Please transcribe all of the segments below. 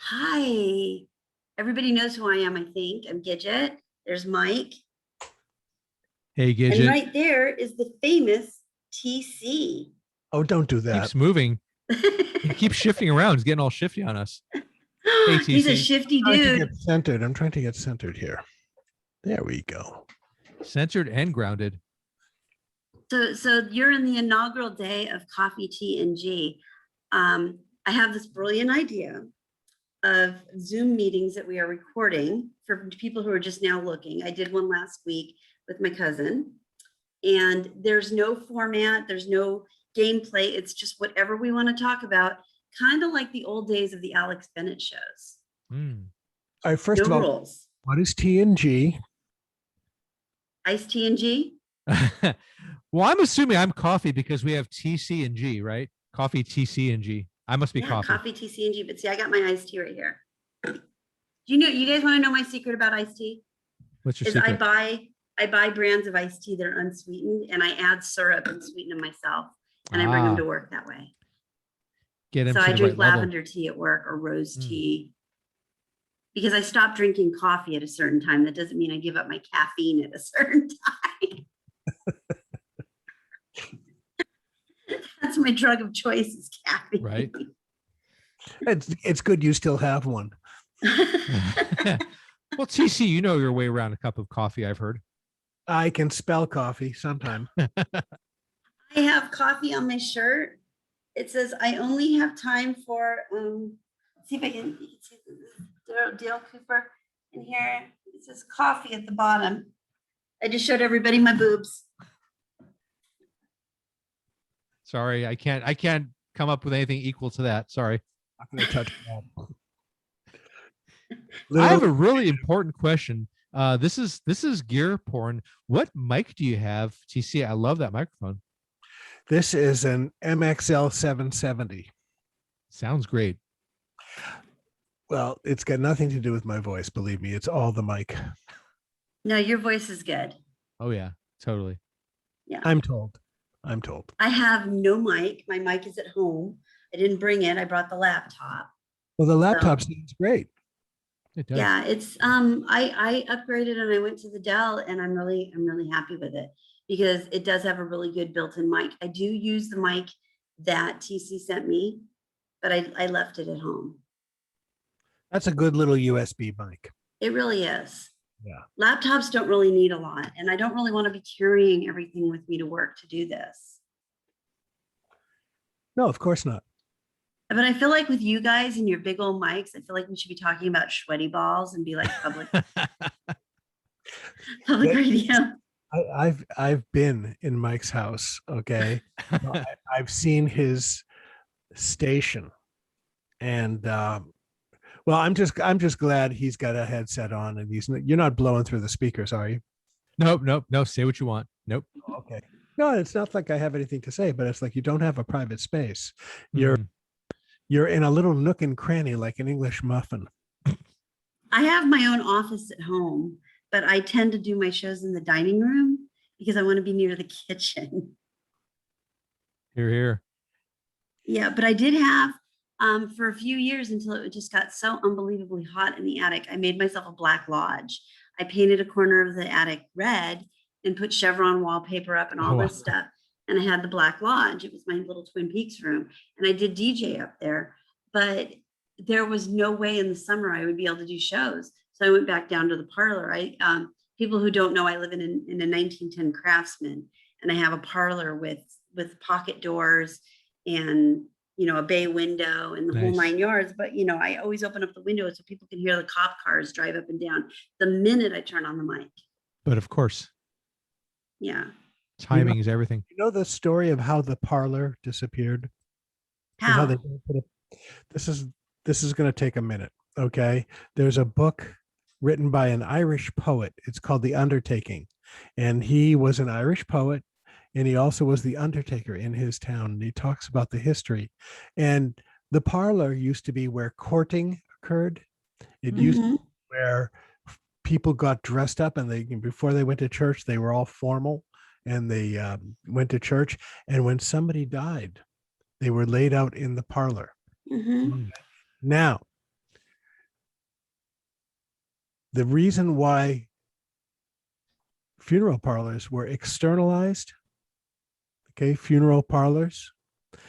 Hi. Everybody knows who I am, I think. I'm Gidget. There's Mike. Hey, And Gidget. right there is the famous TC. Oh, don't do that. Keeps moving. He keeps shifting around. He's getting all shifty on us. Hey, He's a TC. shifty I'm trying to dude. get centered. I'm trying to get centered here. There we go. Censored and grounded. So you're in the inaugural day of Coffee, Tea, and G. I have this brilliant idea of Zoom meetings that we are recording for people who are just now looking. I did one last week with my cousin, and there's no format, there's no gameplay. It's just whatever we want to talk about, kind of like the old days of the Alex Bennett shows. Mm. All right, first No of all, rules. what is T and G? Iced tea and G? Well, I'm assuming I'm coffee because we have TC and G, right? Coffee, TC, and G. I must be Yeah, coffee. coffee, TC, and G. But see, I got my iced tea right here. You guys want to know my secret about iced tea? What's your Is secret? I buy brands of iced tea that are unsweetened, and I add syrup and sweeten them myself, and I bring them to work that way. Get him So to I the drink right level. lavender tea at work or rose tea because I stopped drinking coffee at a certain time. That doesn't mean I give up my caffeine at a certain time. That's my drug of choice is caffeine. Right. It's good you still have one. Well, TC, you know your way around a cup of coffee, I've heard. I can spell coffee sometime. I have coffee on my shirt. It says I only have time for see if I can see Dale Cooper in here. It says coffee at the bottom. I just showed everybody my boobs. Sorry, I can't come up with anything equal to that. Sorry. I'm not going to touch that. I have a really important question. This is gear porn. What mic do you have, TC? I love that microphone. This is an MXL 770. Sounds great. Well, it's got nothing to do with my voice. Believe me, it's all the mic. No, your voice is good. Oh yeah, totally. Yeah. I'm told. I have no mic. My mic is at home. I didn't bring it. I brought the laptop. Well, the laptop sounds great. It does. Yeah, it's I upgraded and I went to the Dell, and I'm really happy with it because it does have a really good built-in mic. I do use the mic that TC sent me, but I left it at home. That's a good little USB mic. It really is. Yeah. Laptops don't really need a lot, and I don't really want to be carrying everything with me to work to do this. No, of course not. But I feel like with you guys and your big old mics, I feel like we should be talking about sweaty balls and be like public radio. I've been in Mike's house. Okay, I've seen his station, and well, I'm just glad he's got a headset on, and you're not blowing through the speakers, are you? Nope. Say what you want. Nope. Okay. No, it's not like I have anything to say, but it's like you don't have a private space. You're in a little nook and cranny like an English muffin. I have my own office at home, but I tend to do my shows in the dining room because I want to be near the kitchen. Hear, hear. Yeah, but I did have for a few years until it just got so unbelievably hot in the attic. I made myself a black lodge. I painted a corner of the attic red and put chevron wallpaper up and all this stuff. And I had the black lodge. It was my little Twin Peaks room. And I did DJ up there, but there was no way in the summer I would be able to do shows. So I went back down to the parlor. People who don't know, I live in a 1910 Craftsman, and I have a parlor with pocket doors and, a bay window and the whole 9 yards. But, I always open up the window so people can hear the cop cars drive up and down the minute I turn on the mic. But of course. Yeah. Timing is everything. You know the story of how the parlor disappeared? How they put it, this is going to take a minute. Okay. There's a book written by an Irish poet. It's called The Undertaking. And he was an Irish poet, and he also was the undertaker in his town. And he talks about the history. And the parlor used to be where courting occurred. It used to be where people got dressed up, and before they went to church, they were all formal, and they went to church. And when somebody died, they were laid out in the parlor. Now, the reason why funeral parlors were externalized, okay, funeral parlors,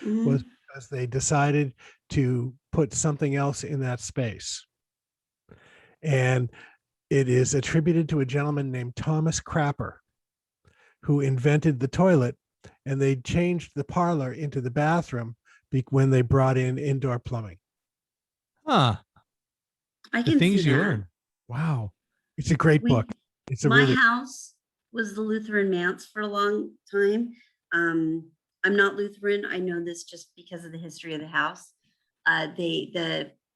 Mhm. was because they decided to put something else in that space. And it is attributed to a gentleman named Thomas Crapper, who invented the toilet, and they changed the parlor into the bathroom when they brought in indoor plumbing. Huh. I The can see things you that. learn. Wow. It's a great book. We, It's a my really house was the Lutheran Manse for a long time. I'm not Lutheran. I know this just because of the history of the house.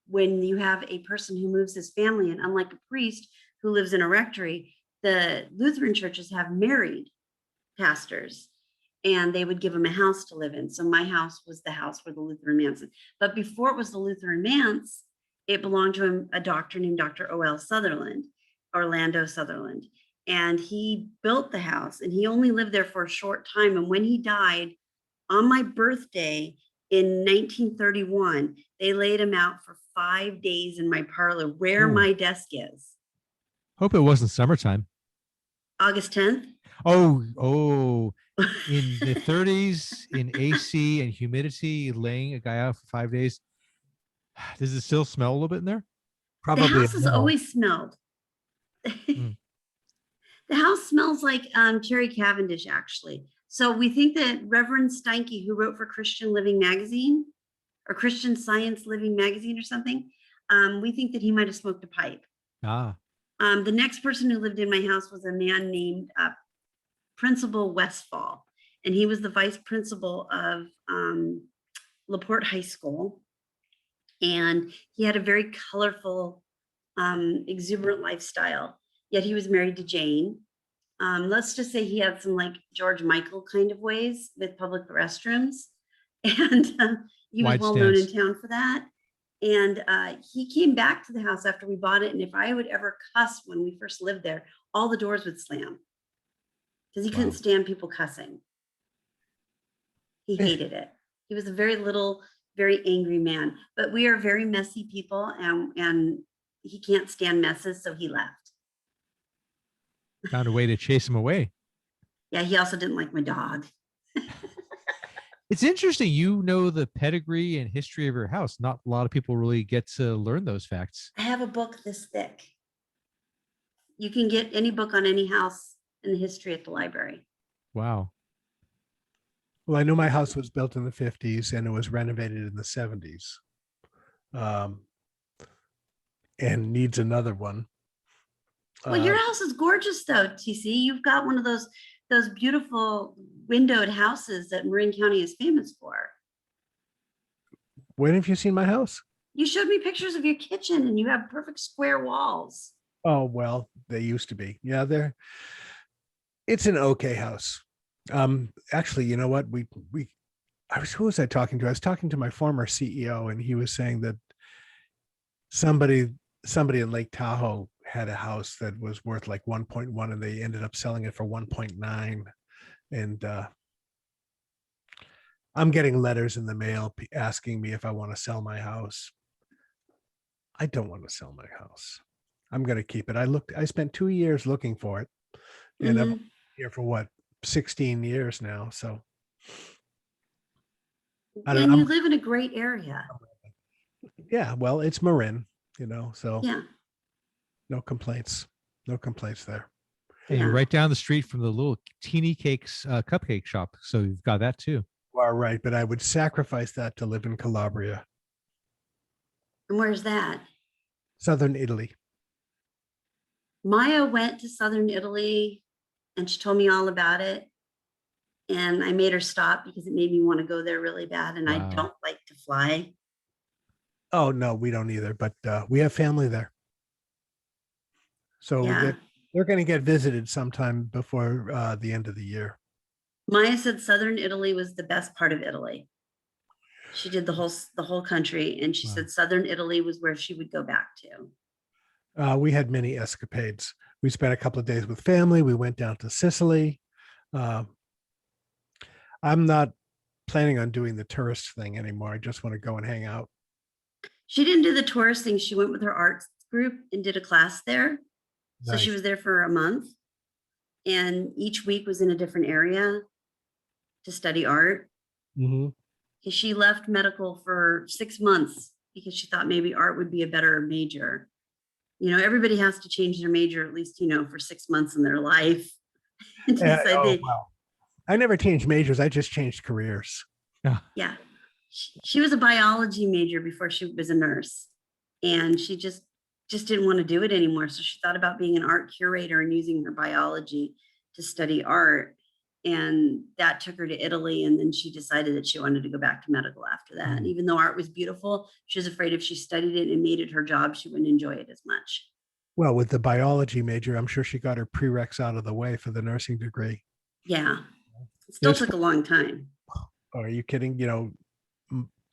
When you have a person who moves his family, and unlike a priest who lives in a rectory, the Lutheran churches have married pastors, and they would give him a house to live in. So my house was the house where the Lutheran Manse. But before it was the Lutheran Manse, it belonged to a doctor named Dr. O.L. Sutherland, Orlando Sutherland. And he built the house, and he only lived there for a short time. And when he died on my birthday in 1931, they laid him out for 5 days in my parlor where Oh. my desk is. Hope it wasn't summertime. August 10th. Oh, in the 30s, in AC and humidity, laying a guy out for 5 days. Does it still smell a little bit in there? The probably house has no. always smelled. Mm. The house smells like Cherry Cavendish, actually. So we think that Reverend Steinke, who wrote for Christian Living Magazine or Christian Science Living Magazine or something, we think that he might have smoked a pipe. Ah, The next person who lived in my house was a man named Principal Westfall, and he was the vice principal of LaPorte High School. And he had a very colorful, exuberant lifestyle, yet he was married to Jane. Let's just say he had some like George Michael kind of ways with public restrooms. And he was wide well known in stance. town for that. And he came back to the house after we bought it. And if I would ever cuss when we first lived there, all the doors would slam because he couldn't Wow. stand people cussing. He hated it. He was a very little, very angry man. But we are very messy people, and he can't stand messes, so he left. Found a way to chase him away. Yeah, he also didn't like my dog. It's interesting. You know the pedigree and history of your house. Not a lot of people really get to learn those facts. I have a book this thick. You can get any book on any house in the history at the library. Wow. Well, I know my house was built in the 50s and it was renovated in the 70s, and needs another one. Well, your house is gorgeous, though, TC. You've got one of those beautiful windowed houses that Marin County is famous for. When have you seen my house? You showed me pictures of your kitchen, and you have perfect square walls. Oh, well, they used to be. Yeah, it's an okay house. Actually, you know what? Who was I talking to? I was talking to my former CEO, and he was saying that somebody in Lake Tahoe had a house that was worth like 1.1, and they ended up selling it for 1.9. And I'm getting letters in the mail asking me if I want to sell my house. I don't want to sell my house. I'm going to keep it. I spent 2 years looking for it, and I'm here for what, 16 years now. So I don't And you know. live in a great area. Yeah, well, it's Marin, so Yeah. no complaints. No complaints there. And you're Yeah. right down the street from the little teeny cakes cupcake shop. So you've got that too. You are right, but I would sacrifice that to live in Calabria, And where's that? southern Italy. Maya went to southern Italy, and she told me all about it. And I made her stop because it made me want to go there really bad. And I Wow. don't like to fly. Oh, no, we don't either, but we have family there. So Yeah. they're going to get visited sometime before the end of the year. Maya said southern Italy was the best part of Italy. She did the whole country, and she Wow. said southern Italy was where she would go back to. We had many escapades. We spent a couple of days with family. We went down to Sicily. I'm not planning on doing the tourist thing anymore. I just want to go and hang out. She didn't do the tourist thing. She went with her arts group and did a class there. So she Nice. was there for a month, and each week was in a different area to study art. Mhm. She left medical for 6 months because she thought maybe art would be a better major. Everybody has to change their major at least, for 6 months in their life. To decide Oh, wow. I never changed majors. I just changed careers. yeah. She was a biology major before she was a nurse, and she just didn't want to do it anymore. So she thought about being an art curator and using her biology to study art. And that took her to Italy. And then she decided that she wanted to go back to medical after that. And even though art was beautiful, she was afraid if she studied it and made it her job, she wouldn't enjoy it as much. Well, with the biology major, I'm sure she got her prereqs out of the way for the nursing degree. Yeah. It still Yes. took a long time. Are you kidding?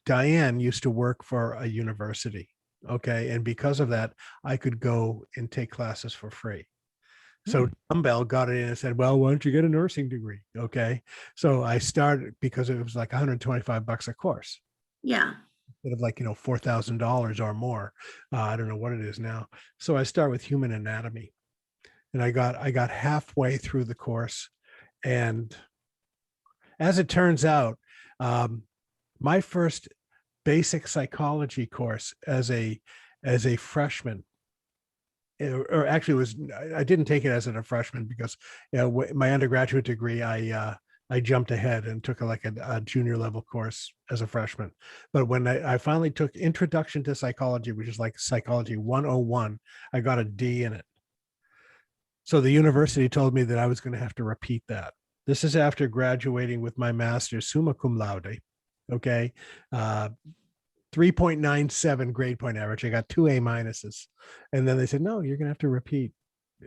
Diane used to work for a university. Okay. And because of that, I could go and take classes for free. So Dumbbell got it in and said, well, why don't you get a nursing degree? Okay. So I started because it was like $125 a course. Yeah. Instead of like, $4,000 or more. I don't know what it is now. So I start with human anatomy. And I got halfway through the course. And as it turns out, my first basic psychology course as a freshman, or actually I didn't take it as a freshman because my undergraduate degree, I jumped ahead and took a junior level course as a freshman. But when I finally took Introduction to Psychology, which is like Psychology 101, I got a D in it. So the university told me that I was going to have to repeat that. This is after graduating with my master's summa cum laude. Okay. 3.97 grade point average. I got 2 A minuses. And then they said, no, you're going to have to repeat.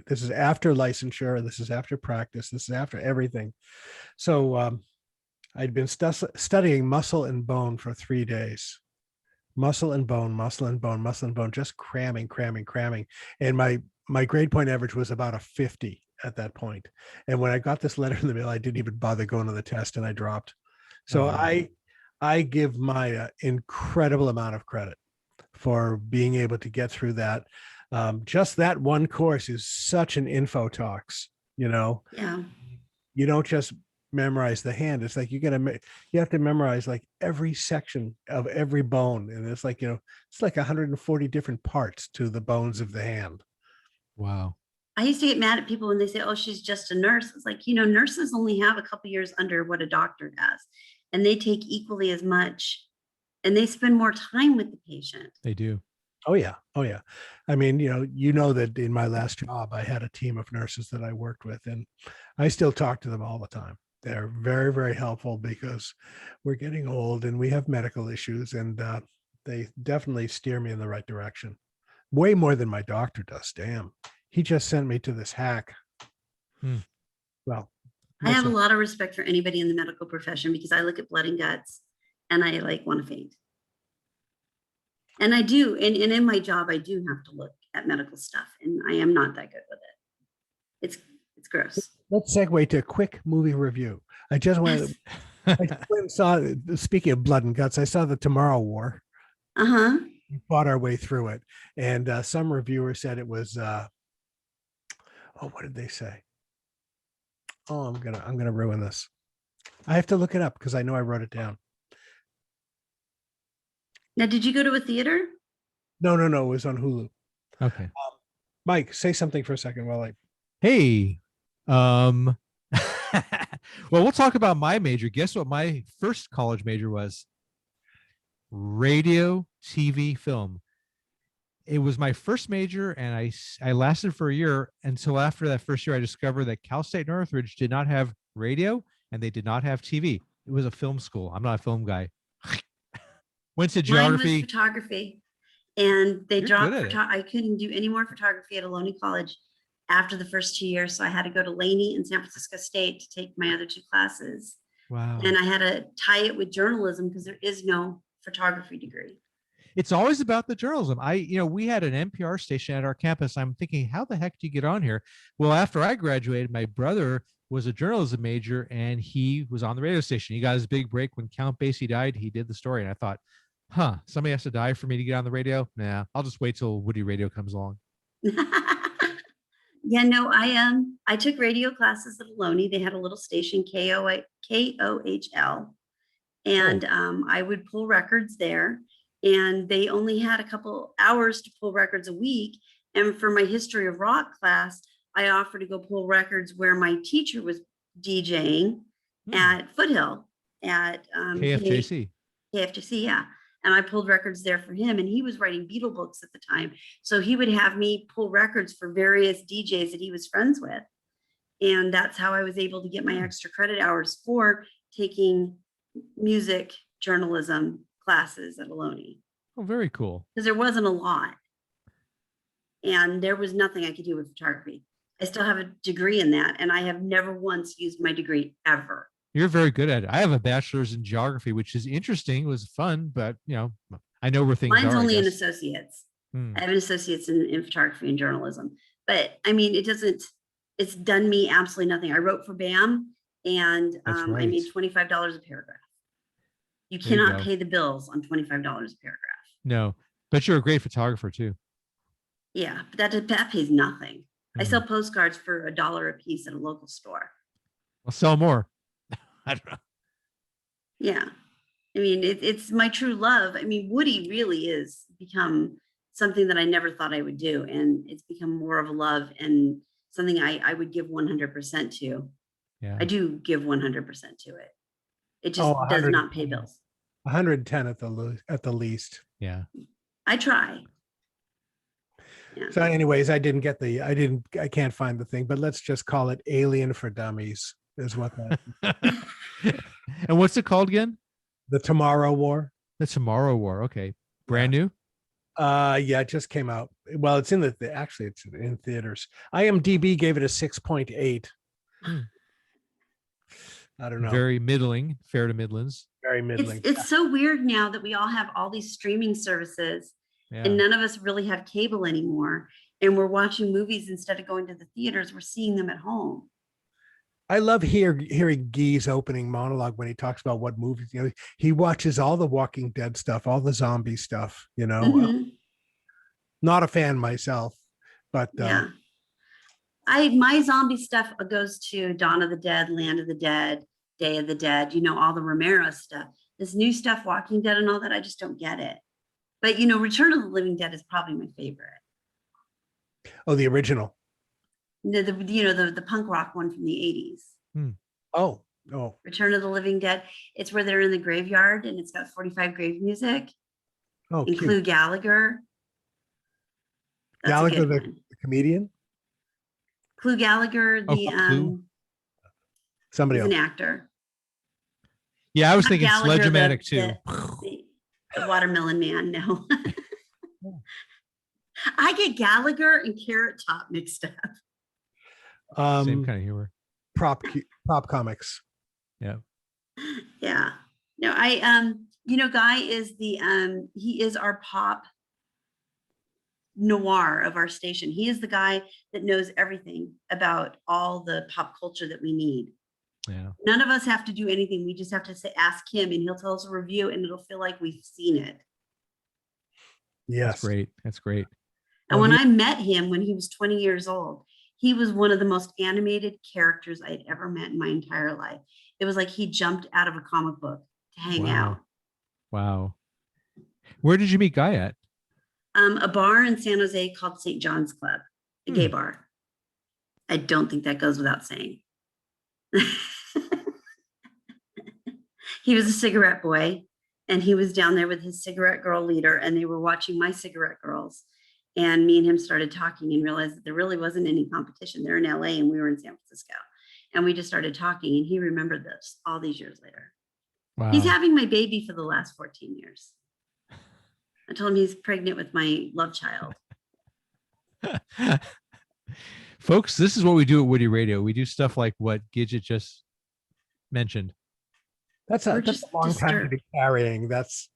This is after licensure. This is after practice. This is after everything. So I'd been studying muscle and bone for 3 days. Muscle and bone, muscle and bone, muscle and bone, just cramming. And my grade point average was about a 50 at that point. And when I got this letter in the mail, I didn't even bother going to the test and I dropped. So I give my incredible amount of credit for being able to get through that. Just that one course is such an infotox, Yeah. You don't just memorize the hand. It's like you have to memorize like every section of every bone. And it's like, it's like 140 different parts to the bones of the hand. Wow. I used to get mad at people when they say, oh, she's just a nurse. It's like, nurses only have a couple years under what a doctor has, and they take equally as much, and they spend more time with the patient. They do. Oh yeah. I mean, that in my last job, I had a team of nurses that I worked with, and I still talk to them all the time. They're very, very helpful because we're getting old and we have medical issues, and they definitely steer me in the right direction. Way more than my doctor does. Damn. He just sent me to this hack. Well, I have a lot of respect for anybody in the medical profession because I look at blood and guts and I want to faint. And I do. And in my job, I do have to look at medical stuff, and I am not that good with it. It's gross. Let's segue to a quick movie review. I just went and saw, speaking of blood and guts, I saw the Tomorrow War. We fought our way through it. And some reviewers said it was, what did they say? Oh, I'm gonna ruin this. I have to look it up because I know I wrote it down. Now, did you go to a theater? No, it was on Hulu. Okay. Mike, say something for a second while I. Hey, well, we'll talk about my major. Guess what my first college major was? Radio, TV, film. It was my first major, and I lasted for a year until after that first year, I discovered that Cal State Northridge did not have radio and they did not have TV. It was a film school. I'm not a film guy. Went to geography. Mine was photography, and they You're dropped. good at it. I couldn't do any more photography at Ohlone College after the first 2 years, so I had to go to Laney and San Francisco State to take my other 2 classes. Wow. And I had to tie it with journalism because there is no photography degree. It's always about the journalism. We had an NPR station at our campus. I'm thinking, how the heck do you get on here? Well, after I graduated, my brother was a journalism major and he was on the radio station. He got his big break when Count Basie died. He did the story. And I thought, somebody has to die for me to get on the radio. Nah, I'll just wait till Woody Radio comes along. Yeah, no, I took radio classes at Ohlone. They had a little station, KOHL, and I would pull records there. And they only had a couple hours to pull records a week. And for my history of rock class, I offered to go pull records where my teacher was DJing at Foothill at KFJC. KFJC, yeah. And I pulled records there for him, and he was writing Beatle books at the time. So he would have me pull records for various DJs that he was friends with. And that's how I was able to get my extra credit hours for taking music journalism classes at Ohlone. Oh, very cool. Because there wasn't a lot. And there was nothing I could do with photography. I still have a degree in that, and I have never once used my degree ever. You're very good at it. I have a bachelor's in geography, which is interesting. It was fun, but I know where things are. Mine's only an associate's. Hmm. I have an associate's in photography and journalism. But I mean, it's done me absolutely nothing. I wrote for BAM, and That's I right. made $25 a paragraph. You There you cannot go. pay the bills on $25 a paragraph. No, but you're a great photographer too. Yeah, but that pays nothing. I Mhm. sell postcards for $1 a piece at a local store. Well, sell more. I don't know. Yeah. I mean, it's my true love. I mean, Woody really is become something that I never thought I would do. And it's become more of a love and something I would give 100% to. Yeah. I do give 100% to it. It just Oh, does 100. not pay bills. 110 at the least. Yeah. I try. Yeah. So anyways, I can't find the thing, but let's just call it Alien for Dummies is what that And what's it called again? the Tomorrow War. The Tomorrow War. Okay. Brand new. Yeah, it just came out. Well, it's in actually it's in theaters. IMDb gave it a 6.8. Hmm. I don't know. Very middling, fair to Midlands. Very middling. It's so weird now that we all have all these streaming services Yeah. and none of us really have cable anymore. And we're watching movies instead of going to the theaters. We're seeing them at home. I love hearing Guy's opening monologue when he talks about what movies, he watches all the Walking Dead stuff, all the zombie stuff, Mhm. Not a fan myself, but Yeah. My zombie stuff goes to Dawn of the Dead, Land of the Dead, Day of the Dead, all the Romero stuff. This new stuff, Walking Dead and all that, I just don't get it. But Return of the Living Dead is probably my favorite. the original. The punk rock one from the 80s. Oh, Return of the Living Dead. It's where they're in the graveyard and it's got 45 grave music. cute. Include Gallagher. That's Gallagher, a good the one. comedian. Clue Gallagher, Clue? Somebody he's an else. actor. Yeah, I was Not thinking Gallagher, Sledge-O-Matic too. The Watermelon Man, no. I get Gallagher and Carrot Top mixed up. Same kind of humor. Prop comics. Yeah. Yeah. No, Guy is he is our pop noir of our station. He is the guy that knows everything about all the pop culture that we need. Yeah. None of us have to do anything. We just have to ask him and he'll tell us a review and it'll feel like we've seen it. Yes. That's great. That's great. And when I met him when he was 20 years old, he was one of the most animated characters I had ever met in my entire life. It was like he jumped out of a comic book to hang out. Wow. Where did you meet Guy at? A bar in San Jose called St. John's Club, a gay bar. I don't think that goes without saying. He was a cigarette boy and he was down there with his cigarette girl leader and they were watching my cigarette girls. And me and him started talking and realized that there really wasn't any competition. They're in LA and we were in San Francisco. And we just started talking and he remembered this all these years later. Wow. He's having my baby for the last 14 years. I told him he's pregnant with my love child. Folks, this is what we do at Woody Radio. We do stuff like what Gidget just mentioned. That's a long time to be carrying. That's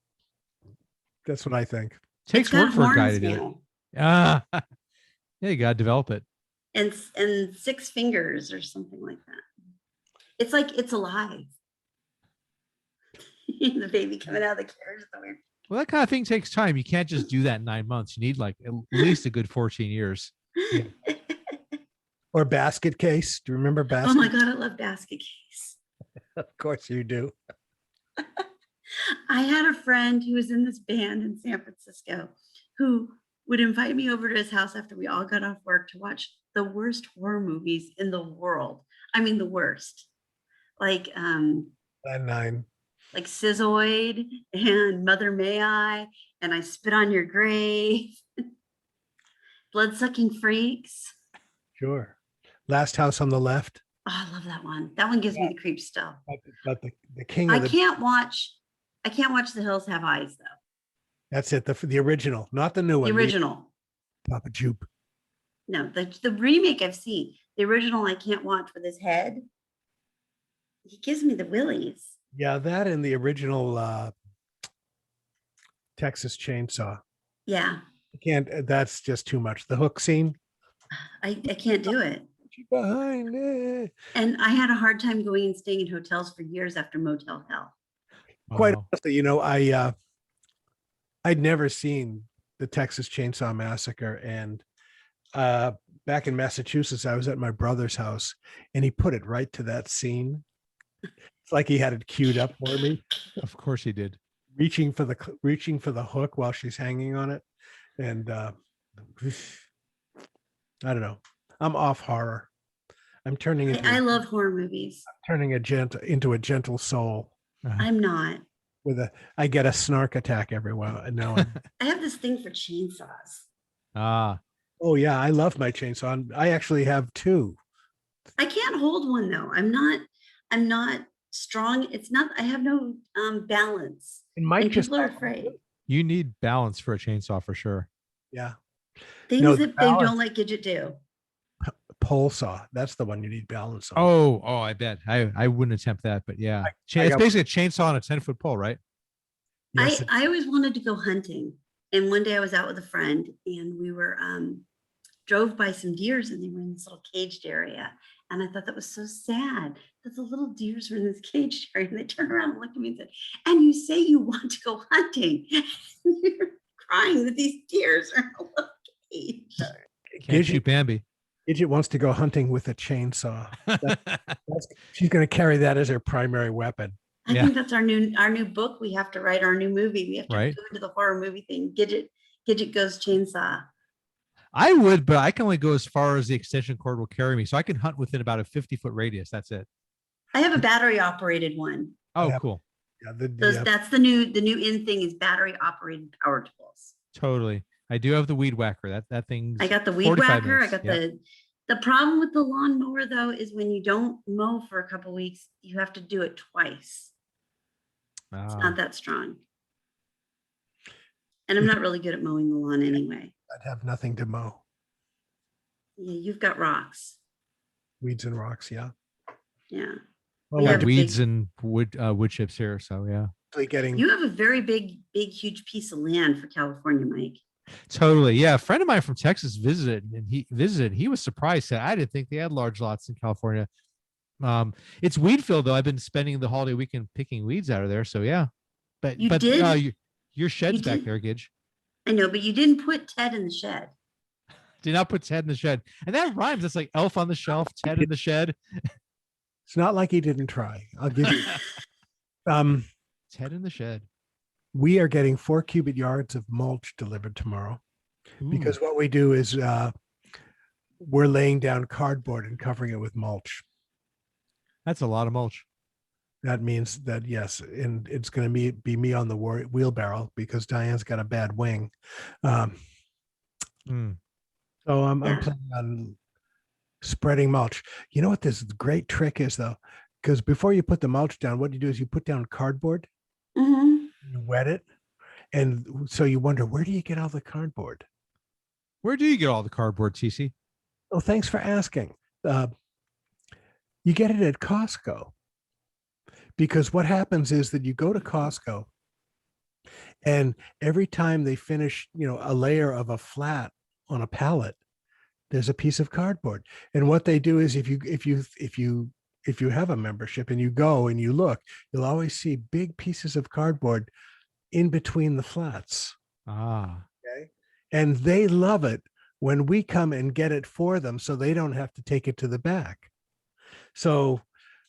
what I think. Takes work for a guy to do it. Yeah, you gotta develop it. And 6 fingers or something like that. It's like it's alive. The baby coming out of the carriage is so weird. Well, that kind of thing takes time. You can't just do that in 9 months. You need like at least a good 14 years. Or basket case. Do you remember Oh basket? my God, I love basket case. Of course you do. I had a friend who was in this band in San Francisco who would invite me over to his house after we all got off work to watch the worst horror movies in the world. I mean, the worst. Like Nine. like Schizoid and Mother May I and I Spit on Your Grave, Blood-Sucking Freaks. Sure. Last House on the Left. Oh, I love that one. That one gives me the creeps still. But the king I of the can't watch The Hills Have Eyes though. that's it. The original, not the new one. The original. Papa Jupe. No, the remake I've seen. The original I can't watch with his head. He gives me the willies. Yeah, that and the original Texas Chainsaw. Yeah, I can't. That's just too much. The hook scene. I can't do it. Behind it. And I had a hard time going and staying in hotels for years after Motel Hell. Quite Wow. honestly, I'd never seen the Texas Chainsaw Massacre, and back in Massachusetts, I was at my brother's house, and he put it right to that scene. It's like he had it queued up for me, Of course he did. reaching for the hook while she's hanging on it, and I don't know. I'm off horror. I'm turning into I love horror movies. into a gentle soul. I'm not. I get a snark attack every while and now. I have this thing for chainsaws. Ah, Oh yeah, I love my chainsaw. I actually have two. I can't hold one though. I'm not strong. It's not, I have no balance. It might And just people are afraid. you need balance for a chainsaw for sure. yeah. Things No, that they balance. don't let Gidget do. Pole saw. That's the one you need balance on. Oh, I bet. I wouldn't attempt that, but yeah. I It's got- basically a chainsaw on a 10-foot pole, right? Yes, I always wanted to go hunting. And one day I was out with a friend and we were drove by some deers and they were in this little caged area. And I thought that was so sad that the little deers were in this caged area. And they turned around and looked at me and said, "And you say you want to go hunting?" You're crying that these deers are in a little cage. Can't shoot Bambi. Gidget wants to go hunting with a chainsaw. She's going to carry that as her primary weapon. I Yeah. think that's our new book. We have to write our new movie. We have to Right. go into the horror movie thing. Gidget goes chainsaw. I would, but I can only go as far as the extension cord will carry me. So I can hunt within about a 50-foot radius. That's it. I have a battery operated one. Oh, Yeah. cool. Yeah, That's the new in thing is battery operated power tools. Totally. I do have the weed whacker. That thing's I got the weed 45 whacker. I minutes. got Yeah. the problem with the lawnmower though is when you don't mow for a couple weeks, you have to do it twice. It's Ah. not that strong. And I'm not really good at mowing the lawn anyway. I'd have nothing to mow. Yeah, you've got rocks. Weeds and rocks. Yeah. Yeah. Well, We we're have a weeds big- and wood chips here. So yeah, actually getting. You have a very big, huge piece of land for California, Mike. totally. Yeah. A friend of mine from Texas visited and he was surprised that I didn't think they had large lots in California. It's weed filled though. I've been spending the holiday weekend picking weeds out of there. So yeah, but You did? your shed's You back did? there, Gidge. I know, but you didn't put Ted in the shed. Did not put Ted in the shed, and that rhymes. It's like Elf on the Shelf, Ted in the shed. It's not like he didn't try. I'll give you. Ted in the shed. We are getting 4 cubic yards of mulch delivered tomorrow because what we do is we're laying down cardboard and covering it with mulch. That's a lot of mulch. That means that, yes, and it's going to be me on the wheelbarrow because Diane's got a bad wing. Mm. So I'm Yeah. planning on spreading mulch. You know what this great trick is, though? Because before you put the mulch down, what you do is you put down cardboard, Mhm. you wet it, and so you wonder, where do you get all the cardboard? Where do you get all the cardboard, TC? Oh, thanks for asking. You get it at Costco. Because what happens is that you go to Costco and every time they finish, a layer of a flat on a pallet, there's a piece of cardboard. And what they do is if you have a membership and you go and you look, you'll always see big pieces of cardboard in between the flats. Ah, Okay. And they love it when we come and get it for them so they don't have to take it to the back. So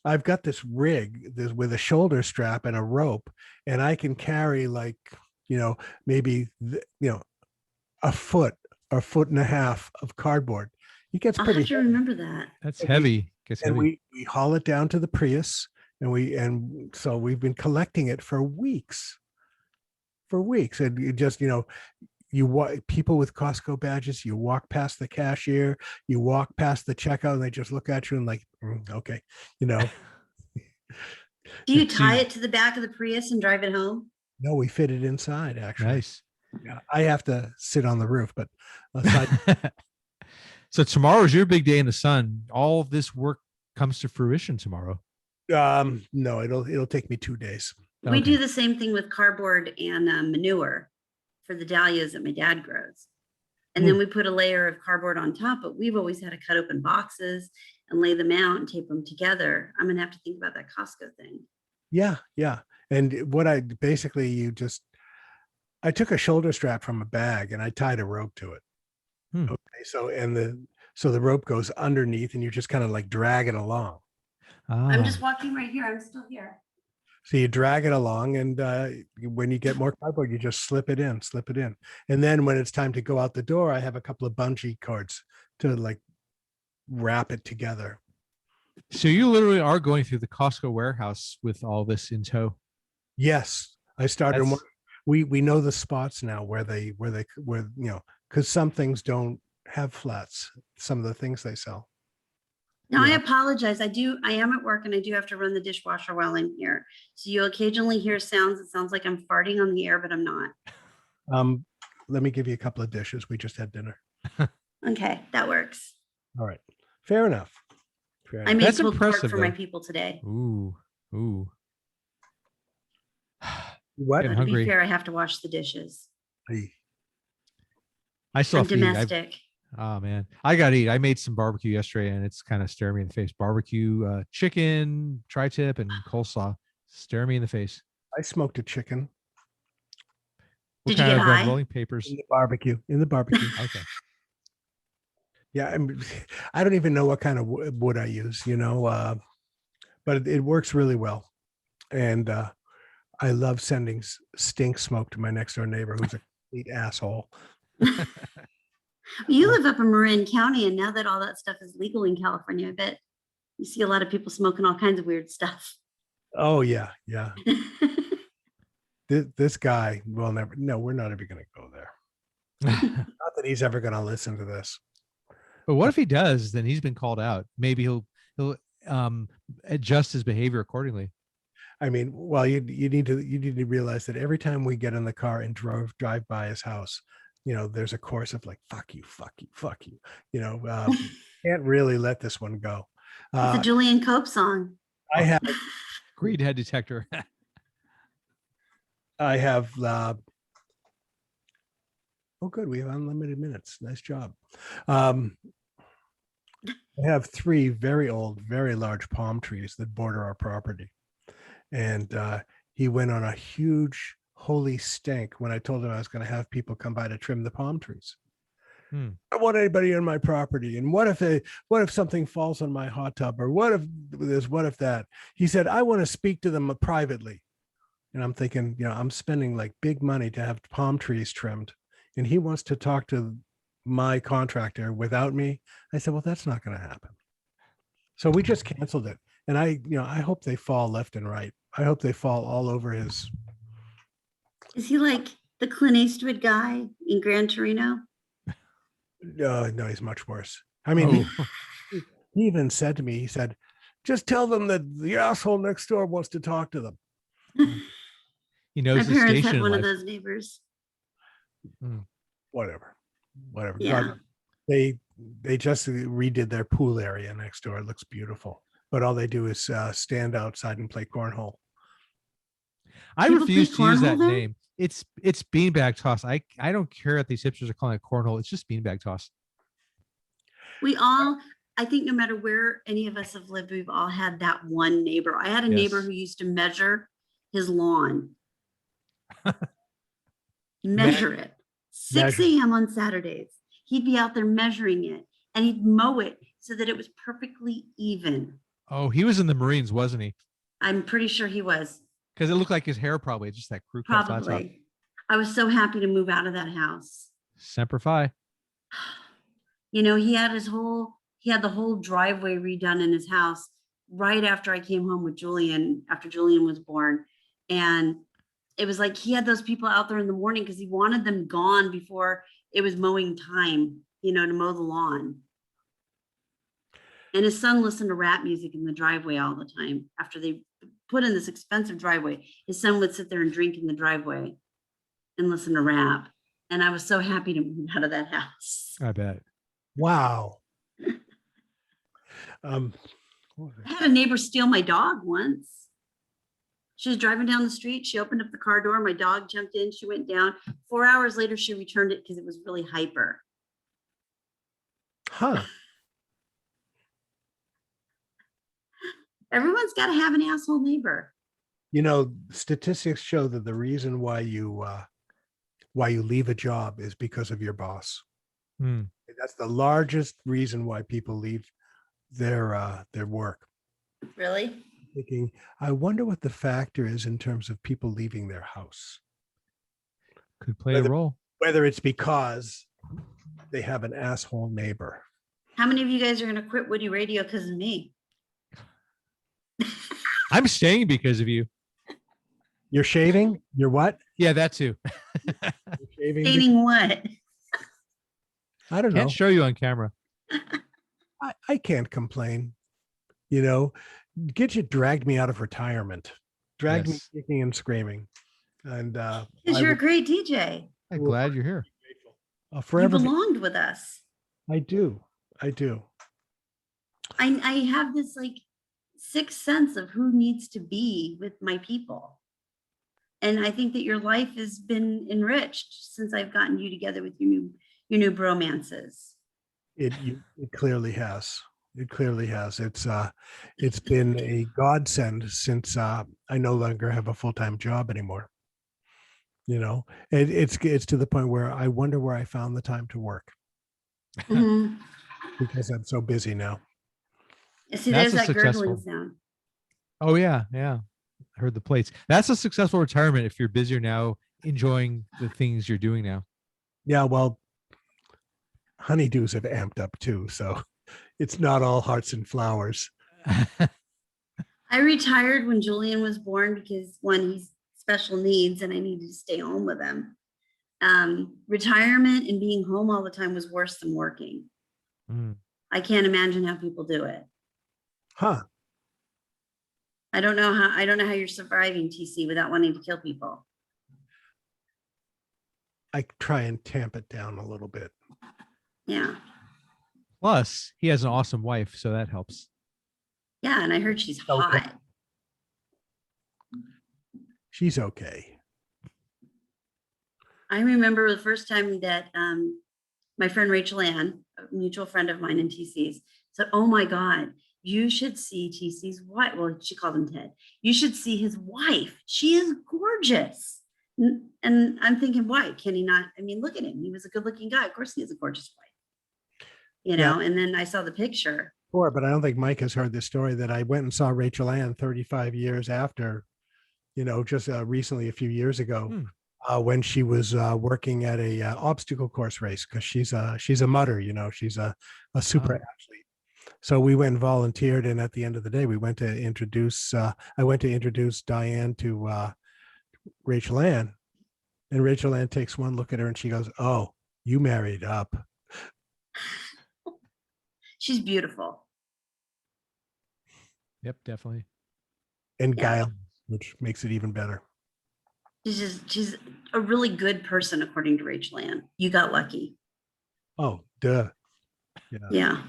I've got this rig with a shoulder strap and a rope, and I can carry like, maybe, a foot or foot and a half of cardboard. It gets I'll pretty have to remember that. That's heavy. Gets and heavy. we haul it down to the Prius, and so we've been collecting it for weeks. And you just, people with Costco badges, you walk past the cashier, you walk past the checkout, and they just look at you and like, okay, Do you tie it to the back of the Prius and drive it home? No, we fit it inside, actually. Nice. Yeah, I have to sit on the roof, but aside, So tomorrow's your big day in the sun. All of this work comes to fruition tomorrow. no, it'll take me 2 days. We do the same thing with cardboard and manure for the dahlias that my dad grows. And then we put a layer of cardboard on top, but we've always had to cut open boxes and lay them out and tape them together. I'm going to have to think about that Costco thing. Yeah. And what I took a shoulder strap from a bag and I tied a rope to it. Okay. So the rope goes underneath and you just kind of like drag it along. I'm just walking right here. I'm still here. So you drag it along, and when you get more cardboard, you just slip it in. And then when it's time to go out the door, I have a couple of bungee cords to like wrap it together. So you literally are going through the Costco warehouse with all this in tow. Yes, I started. We know the spots now where because some things don't have flats. Some of the things they sell. Now, I apologize. I am at work and I do have to run the dishwasher while I'm here. So you'll occasionally hear sounds. It sounds like I'm farting on the air, but I'm not. Let me give you a couple of dishes. We just had dinner. Okay, that works. All right. Fair enough. I made That's pulled pork impressive, for my though. people today. Ooh. What? Getting To hungry. be fair, I have to wash the dishes. I still I'm have to eat. domestic. Oh man, I got to eat. I made some barbecue yesterday and it's kind of staring me in the face. Barbecue, chicken, tri-tip, and coleslaw. Staring me in the face. I smoked a chicken Did you get high? Rolling papers. in the barbecue. Okay. Yeah, I don't even know what kind of wood I use, but it works really well. And I love sending stink smoke to my next door neighbor who's a complete asshole. You live up in Marin County, and now that all that stuff is legal in California, I bet you see a lot of people smoking all kinds of weird stuff. Oh, yeah. This guy will never, no, we're not ever going to go there. Not that he's ever going to listen to this. But what if he does? Then he's been called out. Maybe he'll adjust his behavior accordingly. I mean, well, you need to realize that every time we get in the car and drive by his house, there's a chorus of like, fuck you. Can't really let this one go. It's a Julian Cope song. I have Greed head detector. oh, good. We have unlimited minutes. Nice job. I have 3 very old, very large palm trees that border our property. And he went on a huge holy stink when I told him I was going to have people come by to trim the palm trees. I don't want anybody on my property. And what if something falls on my hot tub, or what if that? He said, I want to speak to them privately. And I'm thinking, I'm spending like big money to have palm trees trimmed, and he wants to talk to my contractor without me. I said, well, that's not going to happen. So we just canceled it. And I hope they fall left and right. I hope they fall all over his. Is he like the Clint Eastwood guy in Gran Torino? No, he's much worse. I mean, he even said to me, he said, just tell them that the asshole next door wants to talk to them. He knows My his parents station had in one life. of those neighbors. Whatever. Yeah. They just redid their pool area next door. It looks beautiful. But all they do is stand outside and play cornhole. I People play refuse to use that cornhole there? name. It's beanbag toss. I don't care if these hipsters are calling it cornhole. It's just beanbag toss. I think no matter where any of us have lived, we've all had that one neighbor. I had a neighbor who used to measure his lawn. Measure it. 6 a.m. on Saturdays. he'd be out there measuring it, and he'd mow it so that it was perfectly even. Oh, he was in the Marines, wasn't he? I'm pretty sure he was. Because it looked like his hair probably just that crew cut flat top. Probably. I was so happy to move out of that house. Semper Fi. You know, he had the whole driveway redone in his house right after I came home with Julian, after Julian was born. And it was like he had those people out there in the morning because he wanted them gone before it was mowing time, you know, to mow the lawn. And his son listened to rap music in the driveway all the time. After they put in this expensive driveway, his son would sit there and drink in the driveway and listen to rap. And I was so happy to move out of that house. I bet. Wow. I had a neighbor steal my dog once. She was driving down the street. She opened up the car door. My dog jumped in. She went down. 4 hours later, she returned it because it was really hyper. Huh. Everyone's got to have an asshole neighbor. You know, statistics show that the reason why you leave a job is because of your boss. That's the largest reason why people leave their work. Really? Thinking, I wonder what the factor is in terms of people leaving their house. Could play a role. Whether it's because they have an asshole neighbor. How many of you guys are going to quit Woody Radio because of me? I'm staying because of you. You're shaving? You're what? Yeah, that too. You're shaving? Stating what? I don't know. Can't show you on camera. I can't complain. You know, Gidget dragged me out of retirement, dragged me kicking and screaming. And Because you're a great DJ. I'm glad you're here. Forever. You belonged with us. I do. I have this like sixth sense of who needs to be with my people. And I think that your life has been enriched since I've gotten you together with your new bromances. It clearly has. It clearly has. It's been a godsend since I no longer have a full-time job anymore. You know, it's to the point where I wonder where I found the time to work. Mm-hmm. Because I'm so busy now. See, there's that gurgling sound. Oh yeah. I heard the plates. That's a successful retirement if you're busier now, enjoying the things you're doing now. Yeah, well, honeydews have amped up too, so it's not all hearts and flowers. I retired when Julian was born because he's special needs and I needed to stay home with him. Retirement and being home all the time was worse than working. I can't imagine how people do it. Huh. I don't know how you're surviving, TC, without wanting to kill people. I try and tamp it down a little bit. Yeah. Plus, he has an awesome wife, so that helps. Yeah, and I heard she's hot. She's okay. I remember the first time that my friend Rachel Ann, a mutual friend of mine in TCs, said, "Oh my God, you should see TC's wife." Well, she called him Ted. "You should see his wife. She is gorgeous." And I'm thinking, why can he not? I mean, look at him. He was a good looking guy. Of course he has a gorgeous wife, you know? And then I saw the picture. But I don't think Mike has heard this story that I went and saw Rachel Ann 35 years after, you know, just recently, a few years ago, when she was working at a obstacle course race, because she's a mutter, you know, she's a super athlete. So we went and volunteered, and at the end of the day, we went to introduce. I went to introduce Diane to Rachel Ann, and Rachel Ann takes one look at her and she goes, "Oh, you married up." She's beautiful. Yep, definitely. And guile, which makes it even better. She's a really good person, according to Rachel Ann. You got lucky. Oh, duh. Yeah.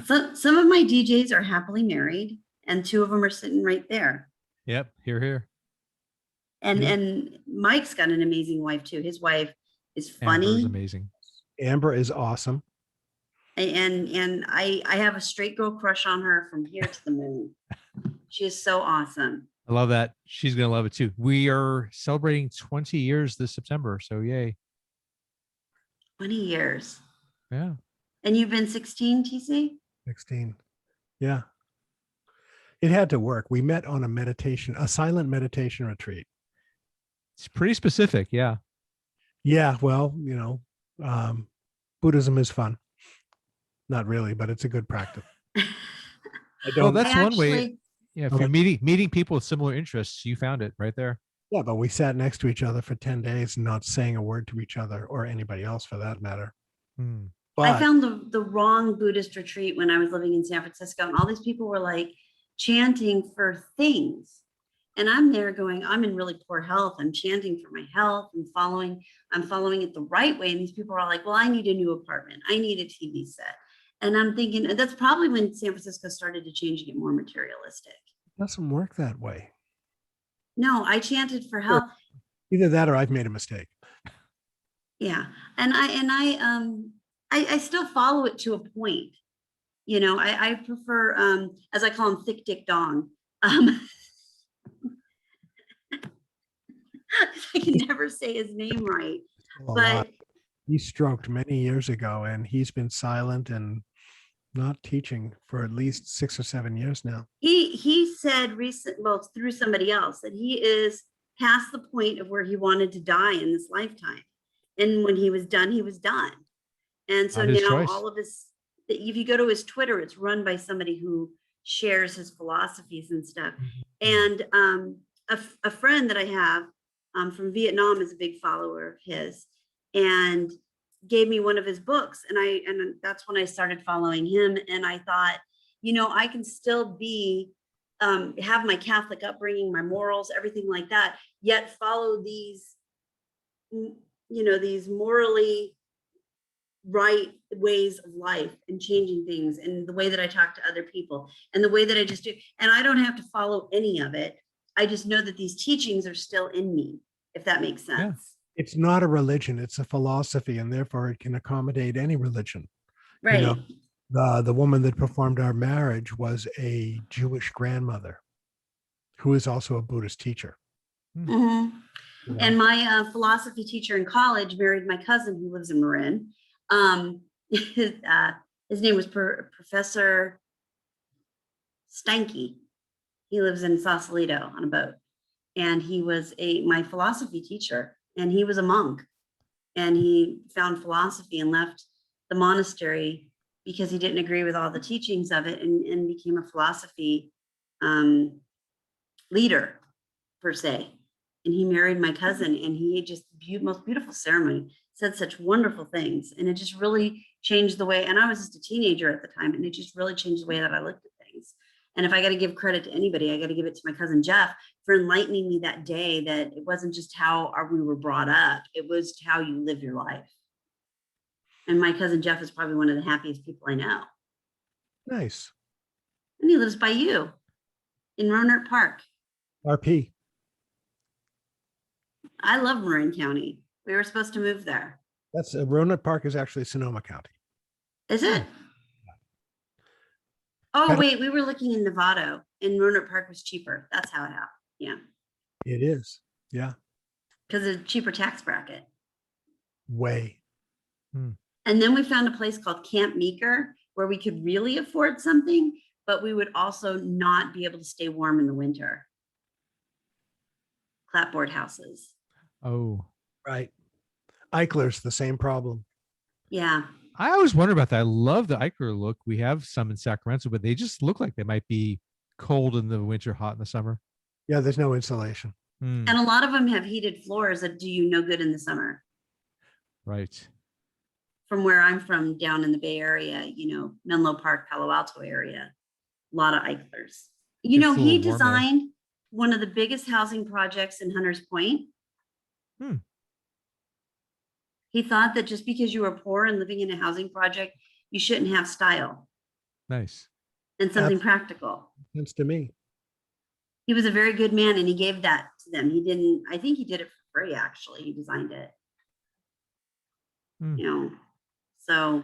So some of my DJs are happily married, and two of them are sitting right there. Yep, here. And Mike's got an amazing wife too. His wife is funny. Amber's amazing. Ambra is awesome. And I have a straight girl crush on her from here to the moon. She is so awesome. I love that. She's gonna love it too. We are celebrating 20 years this September, so yay. 20 years. Yeah. And you've been 16, TC? 16. Yeah. It had to work. We met on a silent meditation retreat. It's pretty specific. Yeah. Yeah. Well, Buddhism is fun. Not really, but it's a good practice. I Well, don't. that's I one way. actually, Yeah. If Okay. you're meeting people with similar interests, you found it right there. Yeah, but we sat next to each other for 10 days, not saying a word to each other or anybody else for that matter. Hmm. I But found the wrong Buddhist retreat when I was living in San Francisco, and all these people were like chanting for things. And I'm there going, I'm in really poor health. I'm chanting for my health. I'm following it the right way. And these people are all like, well, I need a new apartment. I need a TV set. And I'm thinking that's probably when San Francisco started to change and get more materialistic. it doesn't work that way. No, I chanted for Sure. health. Either that or I've made a mistake. Yeah. And I still follow it to a point. I prefer, as I call him, thick dick dong. I can never say his name right, A lot. but He stroked many years ago and he's been silent and not teaching for at least 6 or 7 years now. he said through somebody else that he is past the point of where he wanted to die in this lifetime. And when he was done, he was done. And so Not his now choice. all of his, if you go to his Twitter, it's run by somebody who shares his philosophies and stuff. And a friend that I have from Vietnam is a big follower of his and gave me one of his books. And that's when I started following him. And I thought, I can still be, have my Catholic upbringing, my morals, everything like that, yet follow these, these morally right ways of life and changing things and the way that I talk to other people and the way that I just do. And I don't have to follow any of it. I just know that these teachings are still in me, if that makes sense. Yeah. It's not a religion, it's a philosophy, and therefore it can accommodate any religion. Right. The woman that performed our marriage was a Jewish grandmother who is also a Buddhist teacher. Mhm. Yeah. And my philosophy teacher in college married my cousin who lives in Marin. His name was Professor Steinke. He lives in Sausalito on a boat. And he was my philosophy teacher, and he was a monk. And he found philosophy and left the monastery because he didn't agree with all the teachings of it and became a philosophy leader, per se. And he married my cousin, and he just most beautiful ceremony, said such wonderful things. And it just really changed the way, and I was just a teenager at the time, and it just really changed the way that I looked at things. And if I got to give credit to anybody, I got to give it to my cousin Jeff for enlightening me that day that it wasn't just how we were brought up, it was how you live your life. And my cousin Jeff is probably one of the happiest people I know. Nice. And he lives by you in Rohnert Park. RP. I love Marin County. We were supposed to move there. That's Rohnert Park is actually Sonoma County. Is it? Oh, wait, we were looking in Novato and Rohnert Park was cheaper. That's how it happened. Yeah. It is. Yeah. Because of a cheaper tax bracket. Way. And then we found a place called Camp Meeker where we could really afford something, but we would also not be able to stay warm in the winter. Clapboard houses. Oh, right. Eichler's the same problem. Yeah. I always wonder about that. I love the Eichler look. We have some in Sacramento, but they just look like they might be cold in the winter, hot in the summer. Yeah, there's no insulation. And a lot of them have heated floors that do you no good in the summer. Right. From where I'm from, down in the Bay Area, Menlo Park, Palo Alto area, a lot of Eichlers. He designed one of the biggest housing projects in Hunters Point. He thought that just because you were poor and living in a housing project, you shouldn't have style. Nice. And something practical. Sense to me. He was a very good man, and he gave that to them. I think he did it for free, actually. He designed it. So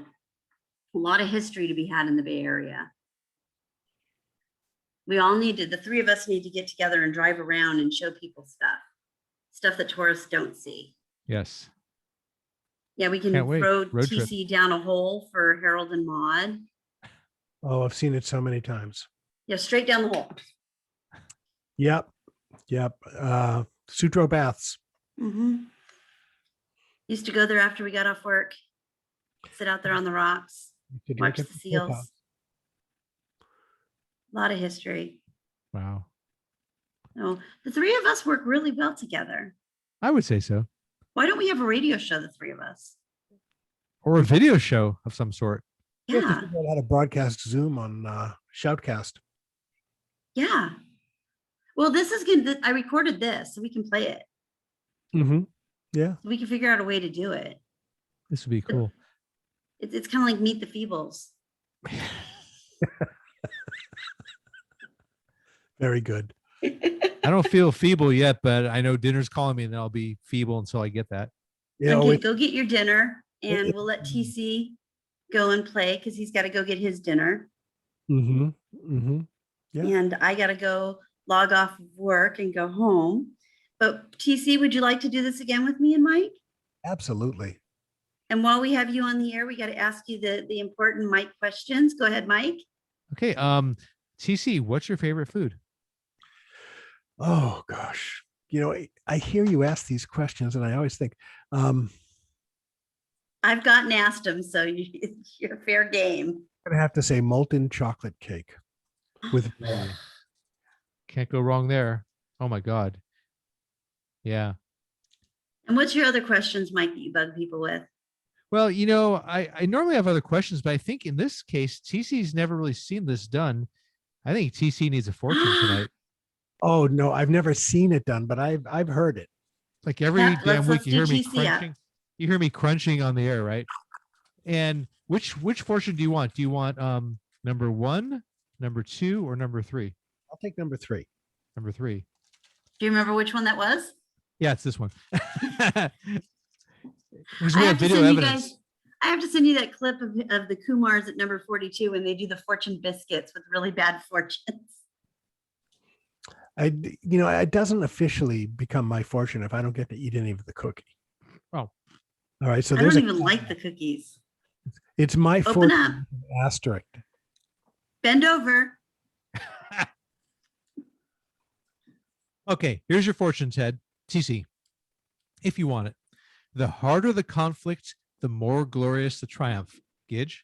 a lot of history to be had in the Bay Area. The three of us need to get together and drive around and show people stuff that tourists don't see. Yes. Yeah, we can Can't wait. throw Road trip. TC down a hole for Harold and Maude. Oh, I've seen it so many times. Yeah, straight down the hole. Yep. Sutro Baths. Mm-hmm. Used to go there after we got off work. Sit out there on the rocks. To Watch drink it the before seals. A lot of history. Wow. No, the three of us work really well together. I would say so. Why don't we have a radio show, the three of us? Or a video show of some sort. We have to Yeah, figure out how to broadcast Zoom on Shoutcast. yeah. Well, this is good. I recorded this, so we can play it. Mm-hmm. Yeah. We can figure out a way to do it. This would be cool. It's kind of like Meet the Feebles. Very good. I don't feel feeble yet, but I know dinner's calling me and I'll be feeble until I get that. Yeah. Okay, we- go get your dinner, and we'll let TC go and play because he's got to go get his dinner. Mm-hmm. Mm-hmm. Yeah. And I got to go log off of work and go home. But TC, would you like to do this again with me and Mike? Absolutely. And while we have you on the air, we got to ask you the important Mike questions. Go ahead, Mike. Okay. TC, what's your favorite food? Oh gosh. I hear you ask these questions and I always think, I've gotten asked them, so you're fair game. I'm gonna have to say molten chocolate cake with vanilla. Can't go wrong there. Oh my God. Yeah. And what's your other questions, Mike, that you bug people with? Well, I normally have other questions, but I think in this case, TC's never really seen this done. I think TC needs a fortune tonight. Oh no, I've never seen it done, but I've heard it. Like every Yeah, damn let's week, you do hear me TC up. crunching. You hear me crunching on the air, right? And which fortune do you want? Do you want number 1, number 2, or number 3? I'll take number 3. Number 3. Do you remember which one that was? Yeah, it's this one. Because I we have have to video send you evidence. guys. I have to send you that clip of the Kumars at number 42 when they do the fortune biscuits with really bad fortunes. It doesn't officially become my fortune if I don't get to eat any of the cookie. Oh. All right. So I there's don't even like the cookies. it's my Open fortune up. asterisk. Bend over. Okay, here's your fortune, Ted. TC, if you want it. The harder the conflict, the more glorious the triumph. Gidge?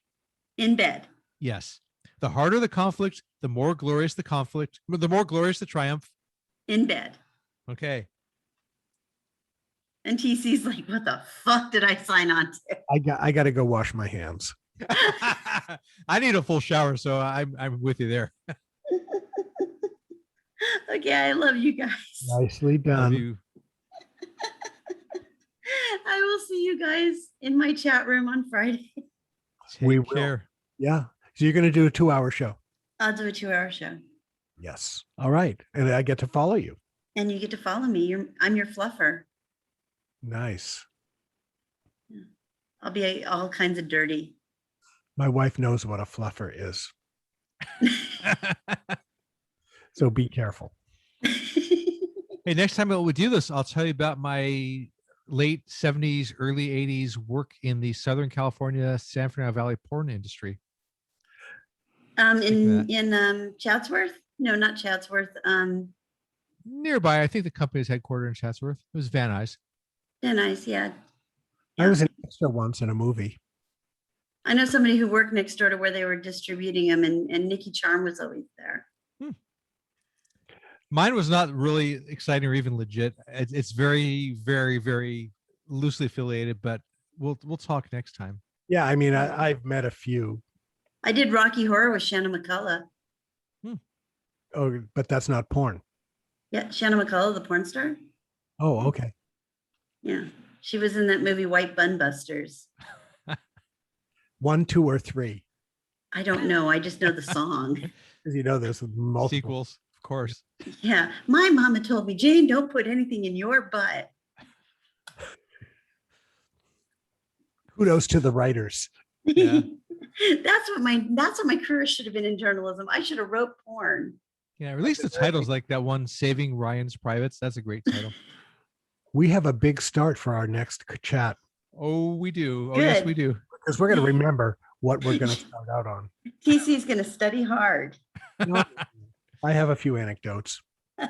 In bed. Yes. The harder the conflict, the more glorious the conflict, the more glorious the triumph. In bed. Okay. And TC's like, what the fuck did I sign on to? I got to go wash my hands. I need a full shower, so I'm with you there. Okay, I love you guys. Nicely Love done. you. I will see you guys in my chat room on Friday. Take We will. care. Yeah. So you're going to do a 2-hour show. I'll do a 2-hour show. Yes. All right. And I get to follow you. And you get to follow me. I'm your fluffer. Nice. I'll be all kinds of dirty. My wife knows what a fluffer is. So be careful. Hey, next time we do this, I'll tell you about my late 70s, early 80s work in the Southern California, San Fernando Valley porn industry. In Chatsworth? No, not Chatsworth. Nearby, I think the company's headquartered in Chatsworth. It was Van Nuys. Yeah, nice. Yeah. I was an extra once in a movie. I know somebody who worked next door to where they were distributing them, and Nikki Charm was always there. Mine was not really exciting or even legit. It's very, very, very loosely affiliated, but we'll talk next time. Yeah. I mean, I've met a few. I did Rocky Horror with Shannon McCullough. Oh, but that's not porn. Yeah, Shannon McCullough, the porn star. Oh, okay. Yeah, she was in that movie White Bun Busters. 1, 2, or 3. I don't know. I just know the song. Because there's multiple. Sequels, of course. Yeah, my mama told me, Jane, don't put anything in your butt. Kudos to the writers. Yeah. That's what my career should have been in journalism. I should have wrote porn. Yeah, release the titles like that one, Saving Ryan's Privates. That's a great title. We have a big start for our next chat. Oh, we do. Oh, yes, we do. Because we're going to remember what we're going to start out on. TC is going to study hard. No, I have a few anecdotes. On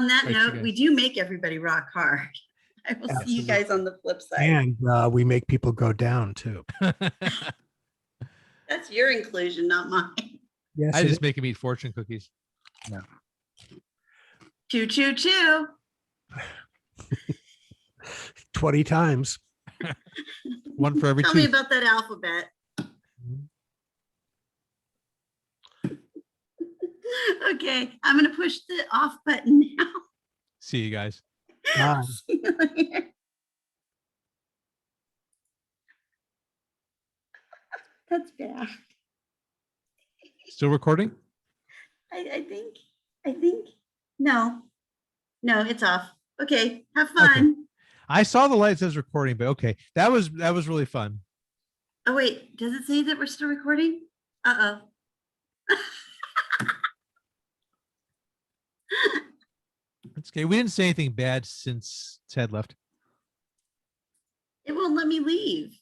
that Right, you note, guys. we do make everybody rock hard. I will see you guys on the flip side. And we make people go down too. That's your inclusion, not mine. Yes, I it just make him eat fortune cookies. Choo, choo, choo. is. 20 times. One for every Tell me tooth. about that alphabet. Okay, I'm going to push the off button now. See you guys. Bye. See you later. That's bad. Still recording? I think, no, it's off. Okay, have fun. I saw the light says recording, but okay. That was really fun. Oh, wait, does it say that we're still recording? Uh-oh. That's okay. We didn't say anything bad since Ted left. It won't let me leave.